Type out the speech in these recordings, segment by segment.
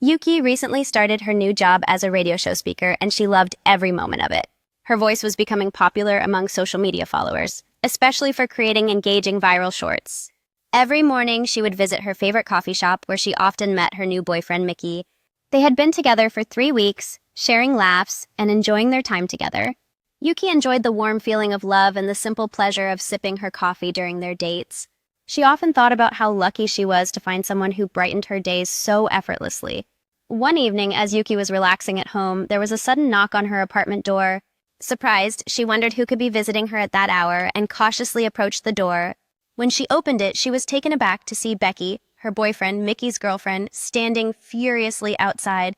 Yuki recently started her new job as a radio show speaker, and she loved every moment of it. Her voice was becoming popular among social media followers, especially for creating engaging viral shorts. Every morning, she would visit her favorite coffee shop where she often met her new boyfriend, Mickey. They had been together for 3 weeks, sharing laughs and enjoying their time together. Yuki enjoyed the warm feeling of love and the simple pleasure of sipping her coffee during their dates. She often thought about how lucky she was to find someone who brightened her days so effortlessly. One evening, as Yuki was relaxing at home, there was a sudden knock on her apartment door. Surprised, she wondered who could be visiting her at that hour and cautiously approached the door. When she opened it, she was taken aback to see Becky, her boyfriend, Mickey's girlfriend, standing furiously outside.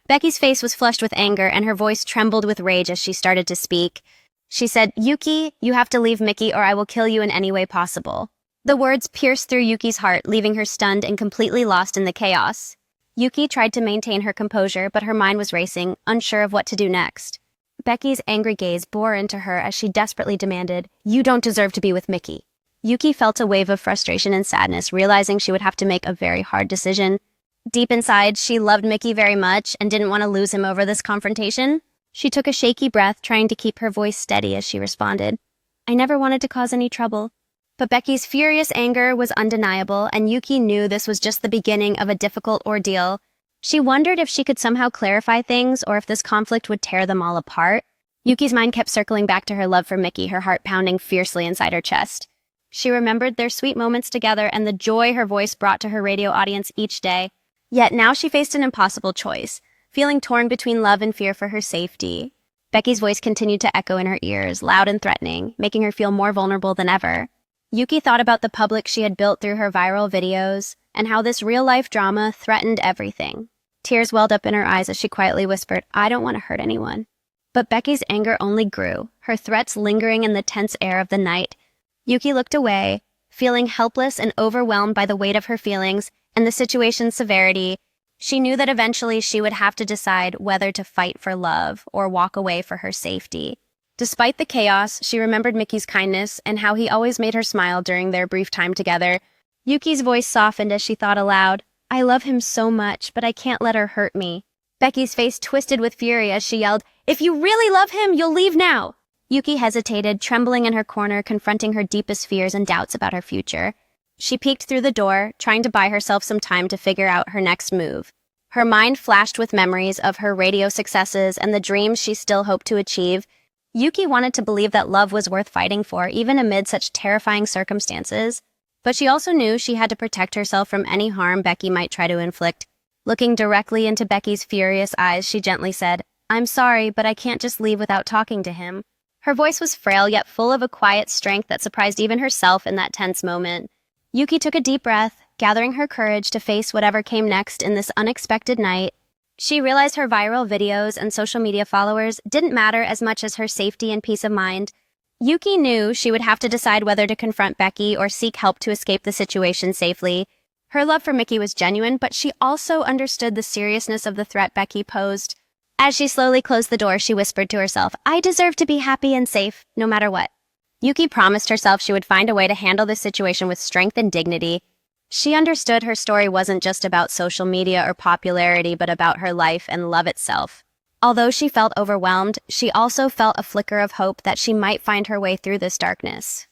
Becky's face was flushed with anger, and her voice trembled with rage as she started to speak. She said, "Yuki, you have to leave Mickey or I will kill you in any way possible." The words pierced through Yuki's heart, leaving her stunned and completely lost in the chaos. Yuki tried to maintain her composure, but her mind was racing, unsure of what to do next. Becky's angry gaze bore into her as she desperately demanded, "You don't deserve to be with Mickey." Yuki felt a wave of frustration and sadness, realizing she would have to make a very hard decision. Deep inside, she loved Mickey very much and didn't want to lose him over this confrontation. She took a shaky breath, trying to keep her voice steady as she responded, "I never wanted to cause any trouble." But Becky's furious anger was undeniable, and Yuki knew this was just the beginning of a difficult ordeal. She wondered if she could somehow clarify things or if this conflict would tear them all apart. Yuki's mind kept circling back to her love for Mickey, her heart pounding fiercely inside her chest. She remembered their sweet moments together and the joy her voice brought to her radio audience each day. Yet now she faced an impossible choice, feeling torn between love and fear for her safety. Becky's voice continued to echo in her ears, loud and threatening, making her feel more vulnerable than ever. Yuki thought about the public she had built through her viral videos and how this real-life drama threatened everything. Tears welled up in her eyes as she quietly whispered, "I don't want to hurt anyone." But Becky's anger only grew, her threats lingering in the tense air of the night. Yuki looked away, feeling helpless and overwhelmed by the weight of her feelings and the situation's severity. She knew that eventually she would have to decide whether to fight for love or walk away for her safety. Despite the chaos, she remembered Mickey's kindness and how he always made her smile during their brief time together. Yuki's voice softened as she thought aloud, "I love him so much, but I can't let her hurt me." Becky's face twisted with fury as she yelled, "If you really love him, you'll leave now!" Yuki hesitated, trembling in her corner, confronting her deepest fears and doubts about her future. She peeked through the door, trying to buy herself some time to figure out her next move. Her mind flashed with memories of her radio successes and the dreams she still hoped to achieve. Yuki wanted to believe that love was worth fighting for, even amid such terrifying circumstances. But she also knew she had to protect herself from any harm Becky might try to inflict. Looking directly into Becky's furious eyes, she gently said, "I'm sorry, but I can't just leave without talking to him." Her voice was frail, yet full of a quiet strength that surprised even herself in that tense moment. Yuki took a deep breath, gathering her courage to face whatever came next in this unexpected night. She realized her viral videos and social media followers didn't matter as much as her safety and peace of mind. Yuki knew she would have to decide whether to confront Becky or seek help to escape the situation safely. Her love for Mickey was genuine, but she also understood the seriousness of the threat Becky posed. As she slowly closed the door, she whispered to herself, "I deserve to be happy and safe, no matter what." Yuki promised herself she would find a way to handle this situation with strength and dignity. She understood her story wasn't just about social media or popularity, but about her life and love itself. Although she felt overwhelmed, she also felt a flicker of hope that she might find her way through this darkness.